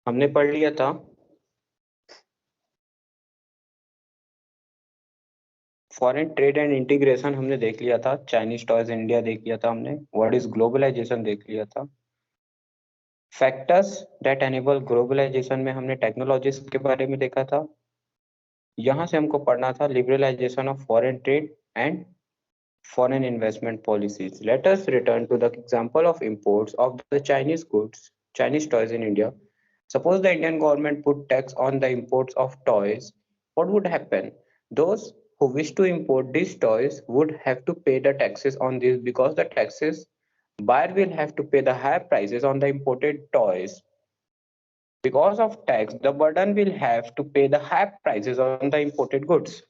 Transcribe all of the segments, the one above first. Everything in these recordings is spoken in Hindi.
हमने पढ़ लिया था फॉरेन ट्रेड एंड इंटीग्रेशन, हमने देख लिया था चाइनीज टॉयज इंडिया देख लिया था हमने, व्हाट इज ग्लोबलाइजेशन देख लिया था, फैक्टर्स दैट एनेबल ग्लोबलाइजेशन में हमने टेक्नोलॉजीज के बारे में देखा था। यहाँ से हमको पढ़ना था liberalisation of foreign trade and foreign investment policies. Let us return to the example of imports of the Chinese goods, Chinese toys in India. Suppose the Indian government put tax on the imports of toys. What would happen? Those who wish to import these toys would have to pay the taxes on this, because the taxes buyer will have to pay the higher prices on the imported toys. Because of tax, the burden will have to pay the higher prices on the imported goods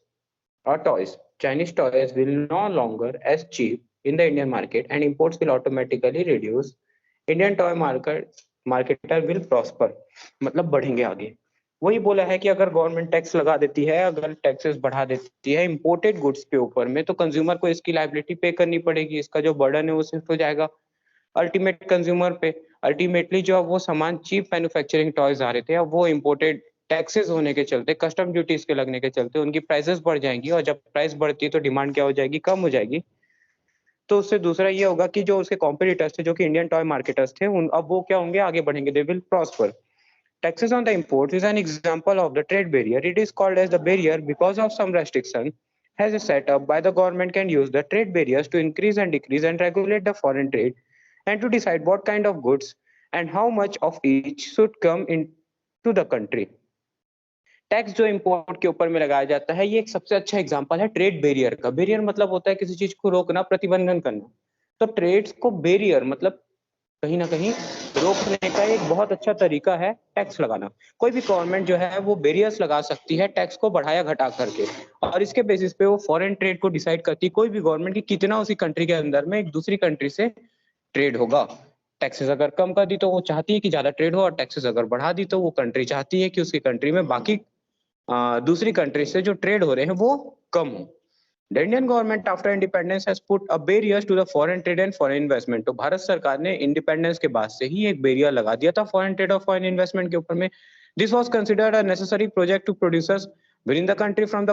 or toys. Chinese toys will no longer as cheap in the Indian market and imports will automatically reduce. Indian toy marketer will prosper. मतलब बढ़ेंगे आगे। वही बोला है कि अगर गवर्नमेंट टैक्स लगा देती है, अगर टैक्सेस बढ़ा देती है इंपोर्टेड गुड्स के ऊपर में, तो कंज्यूमर को इसकी लायबिलिटी पे करनी पड़ेगी। इसका जो बर्डन है वो शिफ्ट हो जाएगा अल्टीमेट कंज्यूमर पे। अल्टीमेटली जो अब वो सामान चीप मैन्युफैक्चरिंग टॉयज आ रहे थे, अब वो इम्पोर्टेड टैक्सेस होने के चलते, कस्टम ड्यूटीज के लगने के चलते उनकी प्राइसेस बढ़ जाएंगी, और जब प्राइस बढ़ती है तो डिमांड क्या हो जाएगी, कम हो जाएगी। तो उससे दूसरा ये होगा कि जो उसके कॉम्पिटिटर्स थे, जो कि इंडियन टॉय मार्केटर्स थे, उन अब वो क्या होंगे, आगे बढ़ेंगे, they will prosper. Taxes on the imports is an example of the trade barrier. It is called as the barrier because of some restriction has set up by the government can use the trade barriers to increase and decrease and regulate the foreign trade and to decide what kind of goods and how much of each should come into the country. Tax जो इंपोर्ट के ऊपर में लगाया जाता है, ये एक सबसे अच्छा एग्जांपल है ट्रेड बैरियर का। बैरियर मतलब होता है किसी चीज को रोकना, प्रतिबंधन करना। तो ट्रेड्स को बैरियर मतलब कहीं ना कहीं रोकने का एक बहुत अच्छा तरीका है टैक्स लगाना। कोई भी गवर्नमेंट जो है वो बैरियर्स लगा सकती है टैक्स को बढ़ाया घटा करके, और इसके बेसिस पे वो फॉरेन ट्रेड को डिसाइड करती है कोई भी गवर्नमेंट की कितना उसी कंट्री के अंदर में एक दूसरी कंट्री से ट्रेड होगा। टैक्सेस अगर कम कर दी तो वो चाहती है कि ज्यादा ट्रेड हो, और टैक्सेस अगर बढ़ा दी तो वो कंट्री चाहती है कि उसकी कंट्री में बाकी दूसरी कंट्री से जो ट्रेड हो रहे हैं वो कम हो। The Indian government after independence has put a barriers to the foreign trade and foreign investment. तो भारत सरकार ने इंडिपेंडेंस के बाद से ही एक बैरियर लगा दिया था फॉरेन ट्रेड और फॉरेन इन्वेस्टमेंट के ऊपर में। This was considered a necessary project to producers within the country from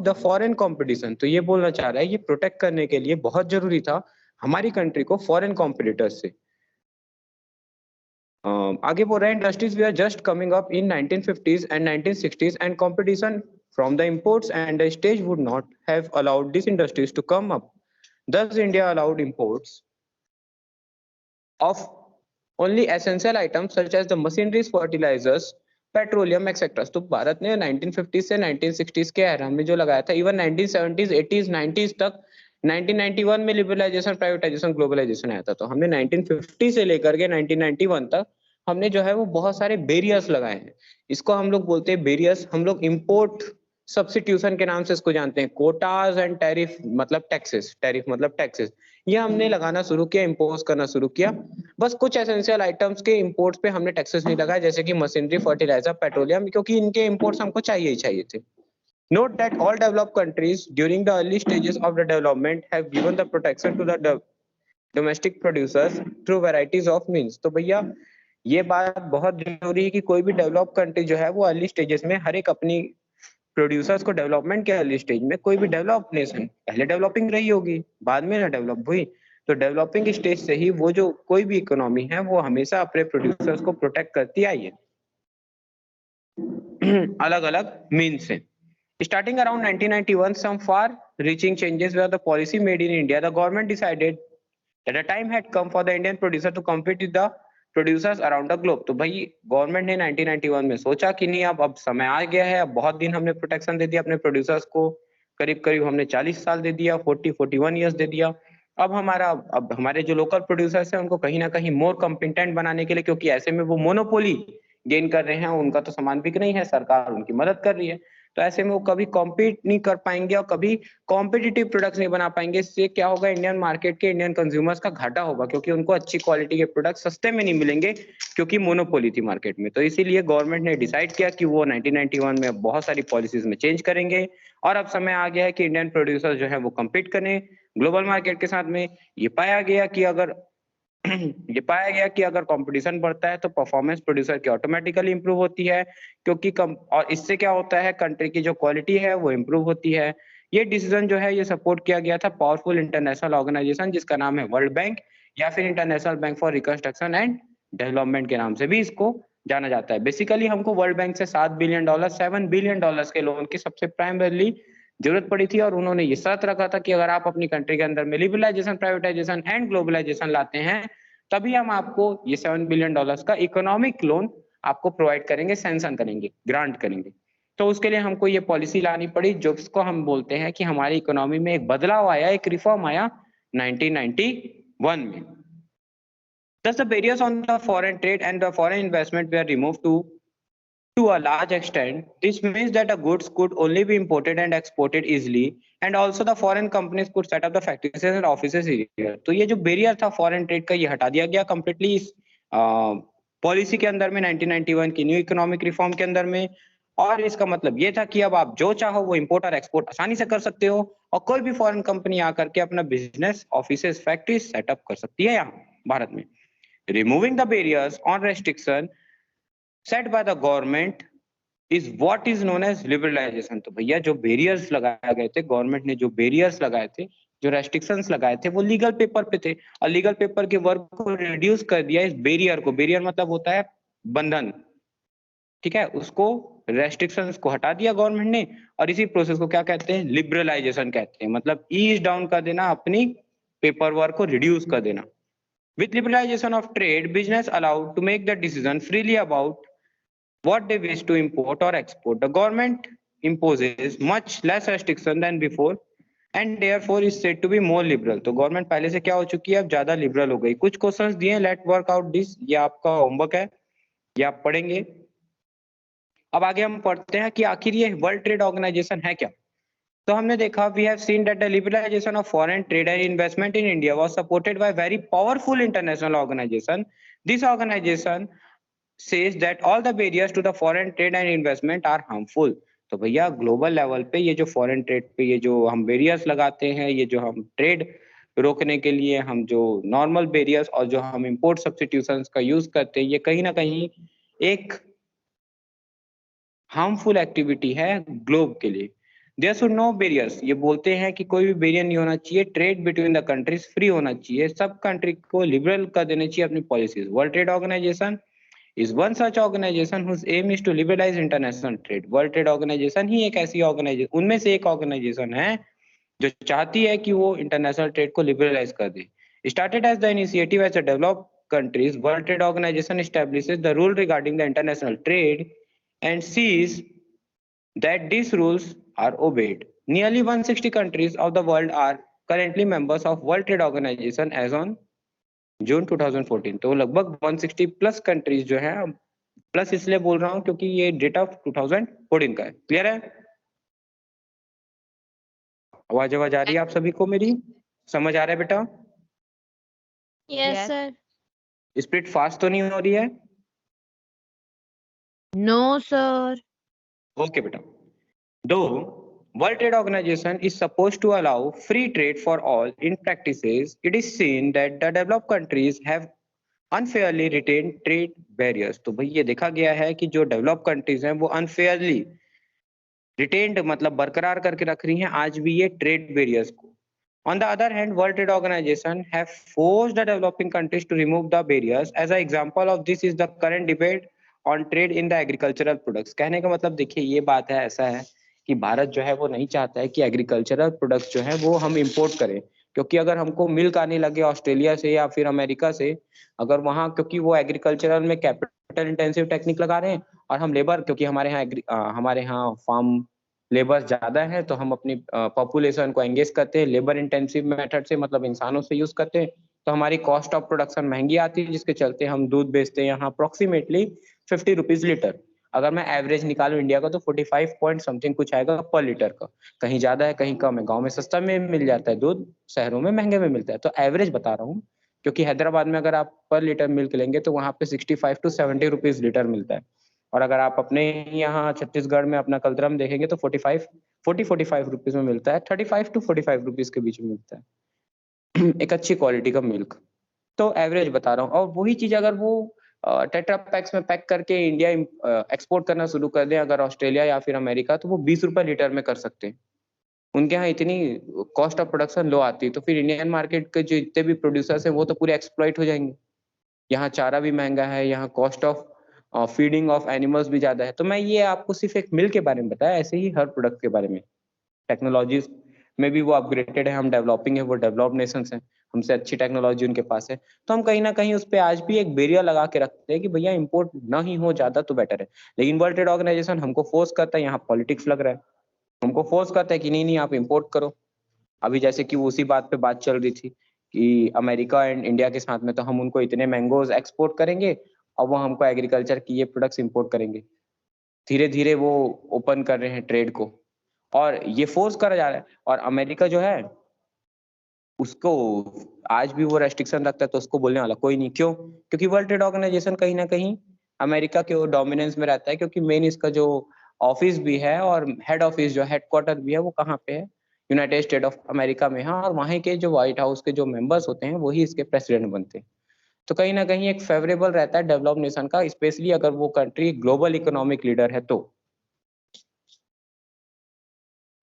the foreign competition. तो ये बोलना चाह रहा है ये प्रोटेक्ट करने के लिए बहुत जरूरी था हमारी कंट्री को फॉरेन कॉम्पिटिटर्स से। आगे बोल रहे हैं industries we are just coming up in 1950s and 1960s and competition from the imports and the stage would not have allowed these industries to come up. Thus India allowed imports of only essential items such as the machineries, fertilizers, petroleum etcetera. तो भारत ने 1950 से 1960s के एरा में जो लगाया था, इवन 1970s 80s 90s तक, 1991 में लिबरलाइजेशन प्राइवेटाइजेशन ग्लोबलाइजेशन आया था। तो हमने 1950 से लेकर के 1991 तक हमने जो है वो बहुत सारे बैरियर्स लगाए हैं। इसको हम लोग बोलते हैं बैरियर्स। हम लोग इंपोर्ट सब्स्टिट्यूशन के नाम से इसको जानते हैं। कोटाज एंड टैरिफ मतलब टैक्सेस, टैरिफ मतलब टैक्सेस, ये हमने लगाना शुरू किया, इम्पोज करना शुरू किया। बस कुछ एसेंशियल आइटम्स के इंपोर्ट्स पे हमने टैक्सेस नहीं लगाए, जैसे कि मशीनरी, फर्टिलाइजर, पेट्रोलियम, क्योंकि इनके इंपोर्ट्स हमको चाहिए ही चाहिए थे। Note that all developed countries during the early stages of the development have given the protection to the domestic producers through varieties of means. तो भैया ये बात बहुत जरूरी है कि कोई भी डेवलप कंट्री जो है वो अर्ली स्टेजेस में हर एक अपनी प्रोड्यूसर्स को, डेवलपमेंट के अर्ली स्टेज में, कोई भी डेवलप नेशन पहले डेवलपिंग रही होगी, बाद में ना डेवलप हुई, तो डेवलपिंग स्टेज से ही वो जो कोई भी इकोनॉमी है वो हमेशा अपने प्रोड्यूसर्स को प्रोटेक्ट करती आई है अलग अलग मीन से। Starting around 1991, some far-reaching changes were the policy made in India. The government decided that the time had come for the Indian producer to compete with the producers around the globe. तो भाई गवर्नमेंट ने 1991 में सोचा कि नहीं, अब समय आ गया है, अब बहुत दिन हमने प्रोटेक्शन दे दिया अपने प्रोड्यूसर्स को, करीब करीब हमने 40 साल दे दिया, 41 ईयर्स दे दिया। अब हमारे जो लोकल प्रोड्यूसर्स हैं उनको कहीं ना कहीं मोर कॉम्पिटेंट बनाने के लिए, क्योंकि ऐसे में वो मोनोपोली गेन कर रहे हैं, उनका तो सामान बिक नहीं है, सरकार उनकी मदद कर रही है, तो ऐसे में वो कभी कॉम्पीट नहीं कर पाएंगे और कभी कॉम्पिटिटिव प्रोडक्ट्स नहीं बना पाएंगे। इससे क्या होगा, इंडियन मार्केट के, इंडियन कंज्यूमर्स का घाटा होगा, क्योंकि उनको अच्छी क्वालिटी के प्रोडक्ट सस्ते में नहीं मिलेंगे, क्योंकि मोनोपोली थी मार्केट में। तो इसीलिए गवर्नमेंट ने डिसाइड किया कि वो 1991 में बहुत सारी पॉलिसीज में चेंज करेंगे, और अब समय आ गया है कि इंडियन प्रोड्यूसर जो है वो कम्पीट करें ग्लोबल मार्केट के साथ में। ये पाया गया कि अगर ये पाया गया कि अगर कंपटीशन बढ़ता है तो परफॉर्मेंस प्रोड्यूसर की ऑटोमेटिकली इंप्रूव होती है, क्योंकि और इससे क्या होता है, कंट्री की जो क्वालिटी है वो इंप्रूव होती है। ये डिसीजन जो है ये सपोर्ट किया गया था पावरफुल इंटरनेशनल ऑर्गेनाइजेशन जिसका नाम है वर्ल्ड बैंक, या फिर international bank for reconstruction and development के नाम से भी इसको जाना जाता है। बेसिकली हमको वर्ल्ड बैंक से $7 बिलियन 7 बिलियन के लोन की सबसे प्राइमरीली जरूरत पड़ी थी, और उन्होंने ये शर्त रखा था कि अगर आप अपनी कंट्री के अंदर में लिबरलाइजेशन, प्राइवेटाइजेशन एंड ग्लोबलाइजेशन लाते हैं, तभी हम आपको ये $7 बिलियन का इकोनॉमिक लोन आपको प्रोवाइड करेंगे, सैंक्शन करेंगे, ग्रांट करेंगे। तो उसके लिए हमको ये पॉलिसी लानी पड़ी, जिसको हम बोलते हैं कि हमारी इकोनॉमी में एक बदलाव आया, एक रिफॉर्म आया 1991 में। Thus, the barriers on the foreign trade and the foreign investment were removed to a large extent. This means that the goods could only be imported and exported easily, and also the foreign companies could set up the factories and offices here. तो ये जो बैरियर था फॉरेन ट्रेड का, ये हटा दिया गया कंप्लीटली इस पॉलिसी के अंदर में 1991 की न्यू इकोनॉमिक रिफॉर्म के अंदर में। और इसका मतलब ये था कि अब आप जो चाहो वो इंपोर्ट और एक्सपोर्ट आसानी से कर सकते हो, और कोई भी फॉरेन कंपनी आकर के अपना बिजनेस, ऑफिसेस, फैक्ट्रीज सेटअप कर सकती है यहाँ भारत में। Removing the barriers on restriction set by the government is what is known as liberalization। तो भैया जो बैरियर्स लगाए गए थे, गवर्नमेंट ने जो बैरियर्स लगाए थे, जो रेस्ट्रिक्शंस लगाए थे, वो लीगल पेपर पे थे, और लीगल पेपर के वर्क को रिड्यूस कर दिया इस बैरियर को। बैरियर मतलब होता है बंधन, ठीक है, उसको रेस्ट्रिक्शंस को हटा दिया गवर्नमेंट ने, और इसी प्रोसेस को क्या कहते हैं, लिबरलाइजेशन कहते हैं। मतलब ईज डाउन कर देना, अपनी पेपर वर्क को रिड्यूस कर देना। With liberalization of trade, business allowed to make the decision freely about what they wish to import or export. The government imposes much less restriction than before and therefore is said to be more liberal। तो गवर्नमेंट पहले से क्या हो चुकी है, अब ज्यादा लिबरल हो गई। कुछ क्वेश्चंस दिए, लेट वर्क आउट दिस, ये आपका होमवर्क है, ये आप पढ़ेंगे। अब आगे हम पढ़ते हैं कि आखिर ये वर्ल्ड ट्रेड ऑर्गेनाइजेशन है क्या। तो हमने देखा, we have seen that the liberalisation of foreign trade and investment in India was supported by very powerful international organisation. This organisation says that all the barriers to the foreign trade and investment are harmful. तो भैया ग्लोबल लेवल पे ये जो फॉरेन ट्रेड पे ये जो हम बैरियर्स लगाते हैं, ये जो हम ट्रेड रोकने के लिए हम जो नॉर्मल बैरियर्स और जो हम इंपोर्ट सब्स्टिट्यूशंस का यूज करते हैं, ये कहीं ना कहीं एक हार्मफुल एक्टिविटी है ग्लोब के लिए। देयर शुड नो बैरियर्स, ये बोलते हैं कि कोई भी बैरियर नहीं होना चाहिए, trade between the countries free होना चाहिए, सब कंट्री को लिबरल कर देना चाहिए अपनी policies. World trade organisation is one such organisation whose aim is to liberalise international trade. World trade organisation ही एक ऐसी ऑर्गेनाइजेशन, उनमें से एक ऑर्गेनाइजेशन है जो चाहती है कि वो इंटरनेशनल ट्रेड को लिबरलाइज कर दे। Started as the initiative as a developed countries, World Trade Organization establishes the rule regarding the international trade and sees that these rules are obeyed. Nearly 160 countries of the world are currently members of World Trade Organization as on June 2014। तो लगभग 160 प्लस कंट्रीज जो है, प्लस इसलिए बोल रहा हूं क्योंकि ये डेटा 2014 का है। क्लियर है? आवाज आ रही है आप सभी को मेरी? समझ आ रहा है बेटा? Yes sir. स्पीड फास्ट तो नहीं हो रही है? No sir. ओके बेटा। Though World Trade Organization is supposed to allow free trade for all, in practices, it is seen that the developed countries have unfairly retained trade barriers। तो भाई ये देखा गया है कि जो डेवलप कंट्रीज हैं वो अनफेयरली रिटेन्ड मतलब बरकरार करके रख रही हैं आज भी ये ट्रेड बैरियर्स को। On the other hand, World Trade Organization have forced the developing countries to remove the barriers. As an example of this is the current debate on trade in the agricultural products। कहने का मतलब देखिए ये बात है, ऐसा है कि भारत जो है वो नहीं चाहता है कि एग्रीकल्चरल प्रोडक्ट्स जो है वो हम इंपोर्ट करें, क्योंकि अगर हमको मिल्क आने लगे ऑस्ट्रेलिया से या फिर अमेरिका से, अगर वहाँ क्योंकि वो एग्रीकल्चरल में कैपिटल इंटेंसिव टेक्निक लगा रहे हैं और हम लेबर, क्योंकि हमारे यहाँ फार्म लेबर ज्यादा है, तो हम अपनी पॉपुलेशन को एंगेज करते हैं लेबर इंटेंसिव मेथड से, मतलब इंसानों से यूज करते हैं, तो हमारी कॉस्ट ऑफ प्रोडक्शन महंगी आती है, जिसके चलते हम दूध बेचते हैं यहाँ अप्रोक्सीमेटली 50 रुपीज लीटर। अगर मैं एवरेज निकालूं इंडिया का तो 45 पॉइंट समथिंग कुछ आएगा पर लीटर का, कहीं ज्यादा है कहीं कम है। गाँव में सस्ता में मिल जाता है दूध, शहरों में महंगे में मिलता है, तो एवरेज बता रहा हूँ। क्योंकि हैदराबाद में अगर आप पर लीटर मिल्क लेंगे तो वहाँ पे 65 to 70 रुपीज लीटर मिलता है, और अगर आप अपने यहाँ छत्तीसगढ़ में अपना कलत्रम देखेंगे तो 45 रुपीज में मिलता है, 35 to 45 रुपीज के बीच में मिलता है एक अच्छी क्वालिटी का मिल्क। तो एवरेज बता रहा हूँ। और वही चीज अगर वो टेट्रा पैक्स में पैक करके इंडिया एक्सपोर्ट करना शुरू कर दें अगर ऑस्ट्रेलिया या फिर अमेरिका, तो वो 20 रुपए लीटर में कर सकते हैं। उनके यहाँ इतनी कॉस्ट ऑफ प्रोडक्शन लो आती है, तो फिर इंडियन मार्केट के जो जितने भी प्रोड्यूसर्स हैं वो तो पूरे एक्सप्लॉइट हो जाएंगे। यहाँ चारा भी महंगा है, यहाँ cost of feeding of animals भी ज्यादा है। तो मैं ये आपको सिर्फ एक मिल के बारे में बताया, ऐसे ही हर प्रोडक्ट के बारे में। टेक्नोलॉजीज में भी वो अपग्रेडेड है, हम डेवलपिंग है, वो डेवलप्ड नेशंस हैं, हमसे अच्छी टेक्नोलॉजी उनके पास है। तो हम कहीं ना कहीं उस पर आज भी एक बैरियर लगा के रखते हैं कि भैया इंपोर्ट ना ही हो ज्यादा तो बेटर है। लेकिन वर्ल्ड ट्रेड ऑर्गेनाइजेशन हमको फोर्स करता है, यहाँ पॉलिटिक्स लग रहा है, हमको फोर्स करता है कि नहीं नहीं आप इंपोर्ट करो। अभी जैसे कि उसी बात पे बात चल रही थी कि अमेरिका एंड इंडिया के साथ में तो हम उनको इतने मैंगोज एक्सपोर्ट करेंगे और वो हमको एग्रीकल्चर की ये प्रोडक्ट्स इंपोर्ट करेंगे। धीरे धीरे वो ओपन कर रहे हैं ट्रेड को और ये फोर्स करा जा रहा है। और अमेरिका जो है उसको आज भी वो रेस्ट्रिक्शन रखता है, तो उसको बोलने वाला कोई नहीं। क्यों? क्योंकि वर्ल्ड ट्रेड ऑर्गेनाइजेशन कहीं ना कहीं अमेरिका के डोमिनेंस में रहता है, क्योंकि मेन इसका जो ऑफिस भी है और हेड ऑफिस जो हेडक्वार्टर भी है वो कहाँ पे है? यूनाइटेड स्टेट ऑफ अमेरिका में है। और वहीं के जो व्हाइट हाउस के जो मेंबर्स होते हैं वही इसके प्रेसिडेंट बनते हैं। तो कहीं ना कहीं एक फेवरेबल रहता है डेवलप नेशन का, स्पेशली अगर वो कंट्री ग्लोबल इकोनॉमिक लीडर है तो।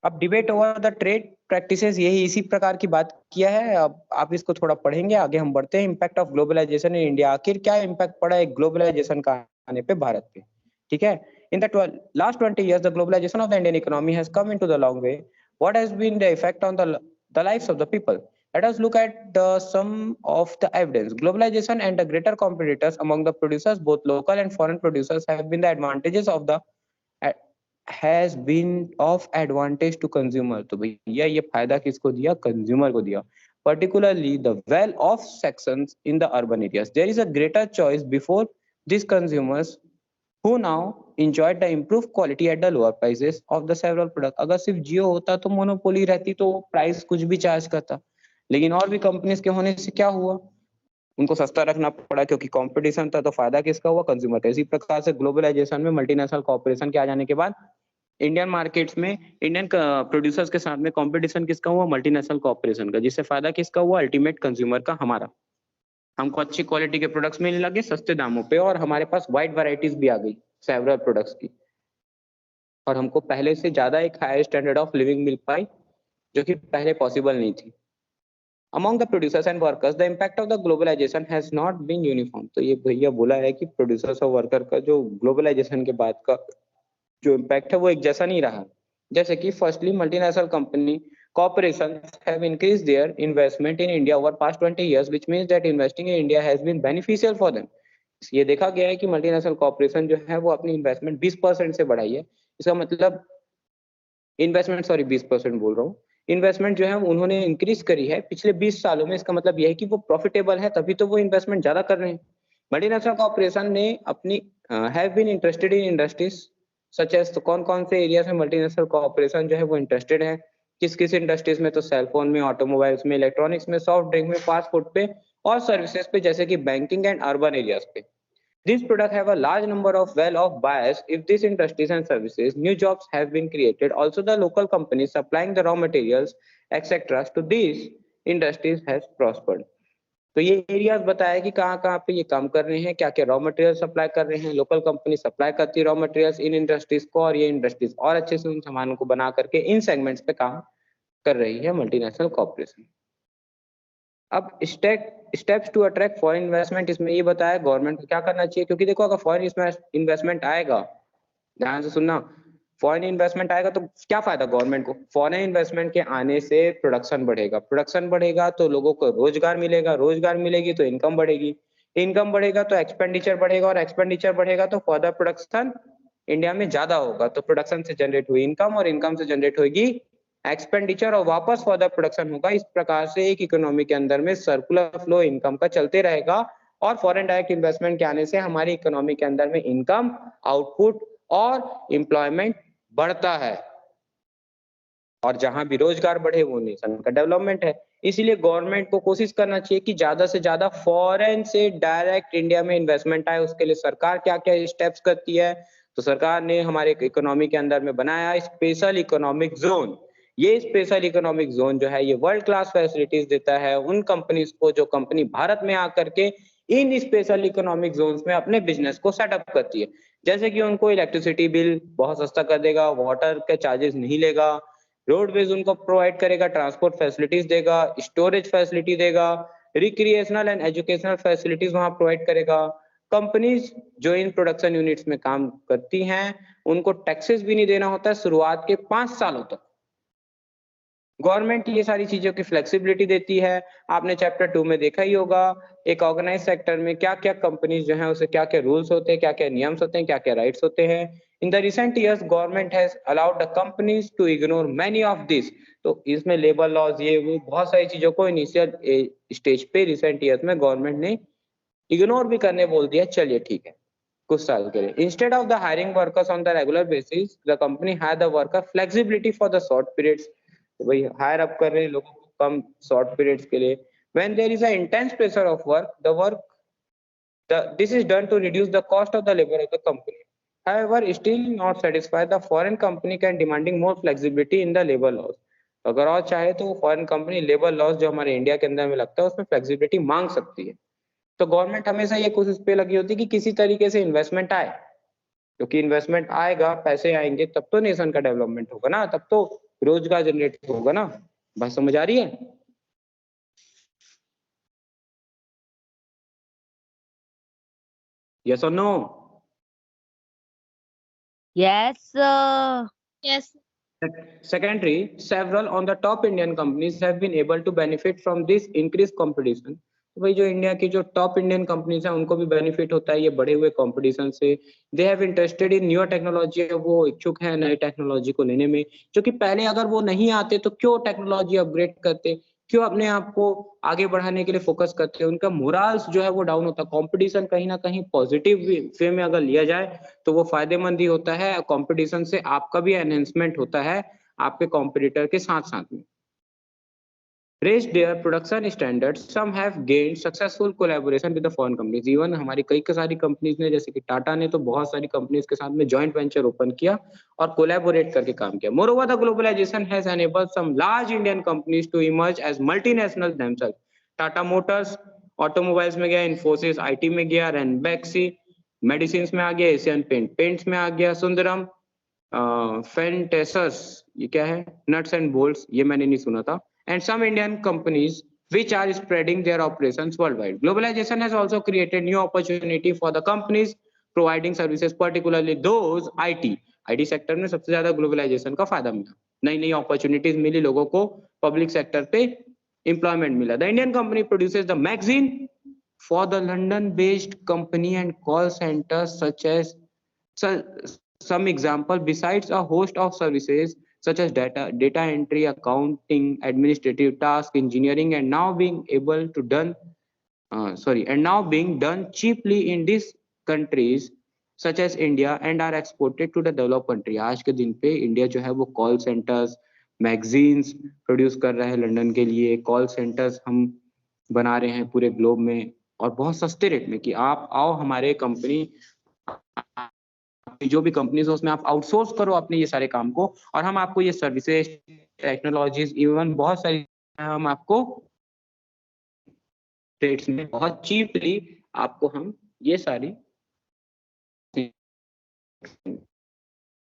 अब debate over the trade practices यही इसी प्रकार की बात किया है। अब आप इसको थोड़ा पढ़ेंगे, आगे हम बढ़ते हैं। Impact of globalisation in India, आखिर क्या इम्पैक्ट पड़ा है ग्लोबलाइजेशन का आने पे भारत पे। ठीक है, in the last 20 years the globalization of the Indian economy has come into the long way. What has been the effect on the lives of the people? Let us look at some of the evidence. Globalization and the greater competitors among the producers, both local and foreign producers, have been the advantages of the has been of advantage to consumer. तो भैया ये फायदा किसको दिया? कंज्यूमर को दिया। Particularly the well-off sections in the urban areas. There is a greater choice before these consumers who now enjoyed the improved quality at the lower prices of the several products. अगर सिर्फ जियो होता तो मोनोपोली रहती तो प्राइस कुछ भी चार्ज करता, लेकिन और भी कंपनीज के होने से क्या हुआ? उनको सस्ता रखना पड़ा, क्योंकि कंपटीशन था। तो फायदा किसका हुआ? कंज्यूमर का। इसी प्रकार से ग्लोबलाइजेशन में मल्टीनेशनल कॉर्पोरेशन के आ जाने के बाद इंडियन मार्केट्स में इंडियन प्रोड्यूसर्स के साथ में कंपटीशन किसका हुआ? मल्टीनेशनल कॉर्पोरेशन का। जिससे फायदा किसका हुआ? अल्टीमेट कंज्यूमर का, हमारा। हमको अच्छी क्वालिटी के प्रोडक्ट्स मिलने लगे सस्ते दामों पे, और हमारे पास वाइड वैरायटीज भी आ गई सेवरल प्रोडक्ट्स की, और हमको पहले से ज्यादा एक हायर स्टैंडर्ड ऑफ लिविंग मिल पाई, जो कि पहले पॉसिबल नहीं थी। Among the producers and workers, the impact of the globalization has not been uniform. तो ये भैया बोला है कि प्रोड्यूसर्स और वर्कर का जो ग्लोबलाइजेशन के बाद का जो इम्पैक्ट है वो एक जैसा नहीं रहा। जैसे कि firstly multinational company corporations have increased their investment in India over past 20 years, which means that investing in India has been beneficial for them. ये देखा गया है कि मल्टीनेशनल कॉर्पोरेशन जो है वो अपनी इन्वेस्टमेंट 20% से बढ़ाई है। इसका मतलब इन्वेस्टमेंट, सॉरी 20% बोल रहा हूँ, इन्वेस्टमेंट जो है उन्होंने इंक्रीज करी है पिछले 20 सालों में। इसका मतलब यह है कि वो प्रॉफिटेबल है, तभी तो वो इन्वेस्टमेंट ज्यादा कर रहे हैं। मल्टीनेशनल कॉर्पोरेशन ने अपनी have been interested in industries such as, तो कौन कौन से एरियाज में मल्टीनेशनल कॉर्पोरेशन जो है वो इंटरेस्टेड है? किस किस इंडस्ट्रीज में? तो सेलफोन में, ऑटोमोबाइल्स में, इलेक्ट्रॉनिक्स में, सॉफ्ट ड्रिंक में, फास्ट फूड पे और सर्विसेज पे, जैसे कि बैंकिंग एंड अर्बन एरियाज पे। These products have a large number of well-off buyers. If these industries and services, new jobs have been created. Also, the local companies supplying the raw materials, etc. to these industries has prospered. तो ये एरियाज बताया कि कहाँ कहाँ पे ये काम कर रहे हैं, क्या क्या रॉ मटेरियल सप्लाई कर रहे हैं। लोकल कंपनी सप्लाई करती है रॉ मटेरियल्स इन इंडस्ट्रीज को, और ये इंडस्ट्रीज और अच्छे से उन सामानों को बना करके इन सेगमेंट्स पे काम कर रही है मल्टीनेशनल कॉर्पोरेशन। अब steps to attract foreign investment, इसमें ये बताया गवर्नमेंट को क्या करना चाहिए। क्योंकि देखो अगर फॉरेन इन्वेस्टमेंट आएगा, ध्यान से सुनना, फॉरेन इन्वेस्टमेंट आएगा तो क्या फायदा गवर्नमेंट को? फॉरेन इन्वेस्टमेंट के आने से प्रोडक्शन बढ़ेगा, प्रोडक्शन बढ़ेगा तो लोगों को रोजगार मिलेगा, रोजगार मिलेगी तो इनकम बढ़ेगी, इनकम बढ़ेगा तो एक्सपेंडिचर बढ़ेगा, और एक्सपेंडिचर बढ़ेगा तो फर्दर प्रोडक्शन इंडिया में ज्यादा होगा। तो प्रोडक्शन से जनरेट हुई इनकम, और इनकम से जनरेट होगी एक्सपेंडिचर, और वापस फर्दर प्रोडक्शन होगा। इस प्रकार से एक इकोनॉमी के अंदर में सर्कुलर फ्लो इनकम का चलते रहेगा, और फॉरेन डायरेक्ट इन्वेस्टमेंट के आने से हमारी इकोनॉमी के अंदर में इनकम, आउटपुट और एम्प्लॉयमेंट बढ़ता है, और जहां भी रोजगार बढ़े वो नेशन का डेवलपमेंट है। इसीलिए गवर्नमेंट को कोशिश करना चाहिए कि ज्यादा से ज्यादा फॉरेन से डायरेक्ट इंडिया में इन्वेस्टमेंट आए। उसके लिए सरकार क्या क्या स्टेप्स करती है? तो सरकार ने हमारे इकोनॉमी के अंदर में बनाया स्पेशल इकोनॉमिक जोन। ये स्पेशल इकोनॉमिक जोन जो है ये वर्ल्ड क्लास फैसिलिटीज देता है उन कंपनीज को जो कंपनी भारत में आकर के इन स्पेशल इकोनॉमिक जोन्स में अपने बिजनेस को सेटअप करती है। जैसे कि उनको इलेक्ट्रिसिटी बिल बहुत सस्ता कर देगा, वाटर के चार्जेस नहीं लेगा, रोडवेज उनको प्रोवाइड करेगा, ट्रांसपोर्ट फैसिलिटीज देगा, स्टोरेज फैसिलिटी देगा, रिक्रिएशनल एंड एजुकेशनल फैसिलिटीज वहां प्रोवाइड करेगा। कंपनीज जो इन प्रोडक्शन यूनिट्स में काम करती हैं उनको टैक्सेस भी नहीं देना होता है शुरुआत के 5 सालों तक। गवर्नमेंट ये सारी चीजों की फ्लेक्सिबिलिटी देती है। आपने चैप्टर 2 में देखा ही होगा एक ऑर्गेनाइज सेक्टर में क्या-क्या कंपनीज जो है उसे क्या-क्या रूल्स होते हैं, क्या-क्या नियम्स होते हैं, क्या-क्या राइट्स होते हैं। In the recent years government has allowed the companies to ignore many of this. तो इसमें लेबर लॉज ये वो बहुत सारी चीजों को इनिशियल स्टेज पे रिसेंट ईयर्स में गवर्नमेंट ने इग्नोर भी करने बोल दिया। चलिए ठीक है, कुछ साल के लिए instead of the hiring workers on the regular basis the company had the worker flexibility for the short periods. तो भाई हायर अप कर रहे हैं लोगों को कम शॉर्ट पीरियड्स के लिए। When there is a intense pressure of work this is done to reduce the cost of the labor of the company. However, still not satisfied, the foreign company can demanding more flexibility in the labor laws. अगर और चाहे तो फॉरेन कंपनी लेबर लॉज जो हमारे इंडिया के अंदर में लगता है उसमें फ्लेक्सिबिलिटी मांग सकती है। तो गवर्नमेंट हमेशा ये कोशिश पे लगी होती है कि किसी तरीके से इन्वेस्टमेंट आए, क्योंकि इन्वेस्टमेंट आएगा, पैसे आएंगे तब तो नेशन का डेवलपमेंट होगा ना, तब तो रोजगार जनरेट होगा ना। बात समझ आ रही है? यस और no? Yes, sir. Yes. Secondly, several on the top Indian companies have been able to benefit from this increased competition. तो भाई जो इंडिया की जो टॉप इंडियन कंपनीज हैं उनको भी बेनिफिट होता है ये बढ़े हुए कंपटीशन से। They have interested in new technology, वो इच्छुक है नई टेक्नोलॉजी को लेने में, जो कि पहले अगर वो नहीं आते तो क्यों टेक्नोलॉजी अपग्रेड करते, क्यों अपने आप को आगे बढ़ाने के लिए फोकस करते हैं। उनका मोराल्स जो है वो डाउन होता है। कंपटीशन कहीं ना कहीं पॉजिटिव वे में अगर लिया जाए तो वो फायदेमंद ही होता है। कंपटीशन से आपका भी एनहेंसमेंट होता है आपके कॉम्पिटिटर के साथ साथ में। raised their production standards, some have gained successful collaboration with the foreign companies. Even हमारी कई सारी कंपनीज ने, जैसे कि टाटा ने तो बहुत सारी कंपनीज के साथ में जॉइंट वेंचर ओपन किया और कोलैबोरेट करके काम किया। Moreover, the globalization has enabled some large Indian companies to emerge as multinationals themselves. Tata Motors automobiles में गया, इन्फोसिस आईटी में गया, रेनबैक्सी मेडिसिन में आ गया, एशियन पेंट्स में आ गया, सुंदरम फेंटेसस ये क्या है, नट्स एंड बोल्ट्स ये मैंने नहीं सुना था, and some Indian companies which are spreading their operations worldwide. Globalization has also created new opportunity for the companies providing services, particularly those IT sector में सबसे ज्यादा ग्लोबलाइजेशन का फायदा मिला, नई नई अपॉर्चुनिटीज मिली लोगों को, पब्लिक सेक्टर पे एम्प्लॉयमेंट मिला। The Indian company produces the magazine for the London based company and call centres such as some example besides a host of services such as data entry, accounting, administrative tasks, engineering, and now being done cheaply in these countries such as India and are exported to the developed country. आज के दिन पे इंडिया जो है वो कॉल सेंटर्स, मैगजीन्स प्रोड्यूस कर रहा है लंदन के लिए, कॉल सेंटर्स हम बना रहे हैं पूरे ग्लोब में और बहुत सस्ते रेट में कि आप आओ हमारे कंपनी, जो भी कंपनीज है उसमें आप आउटसोर्स करो अपने ये सारे काम को और हम आपको ये सर्विसेज, टेक्नोलॉजीज, इवन बहुत सारी हम आपको रेट्स में बहुत चीपली आपको हम ये सारी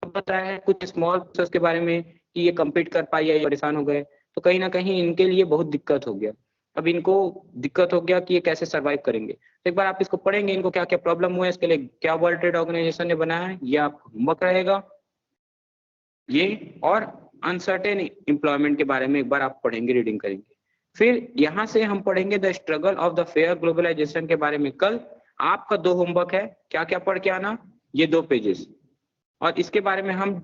पता है कुछ स्मॉल बिजनेस के बारे में कि ये कम्पीट कर पाए या परेशान हो गए, तो कहीं ना कहीं इनके लिए बहुत दिक्कत हो गया। अब इनको दिक्कत हो गया कि ये कैसे सर्वाइव करेंगे। तो एक बार आप इसको पढ़ेंगे इनको क्या क्या प्रॉब्लम हुआ है, इसके लिए क्या वर्ल्ड ट्रेड ऑर्गेनाइजेशन ने बनाया है, ये आपका होमवर्क रहेगा ये, और अनसर्टेन एम्प्लॉयमेंट के बारे में एक बार आप पढ़ेंगे, रीडिंग करेंगे। फिर यहाँ से हम पढ़ेंगे the struggle of the fair globalisation के बारे में। कल आपका 2 होमवर्क है, क्या क्या पढ़ के आना, ये 2 पेजेस, और इसके बारे में हम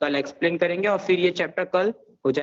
कल एक्सप्लेन करेंगे और फिर ये चैप्टर कल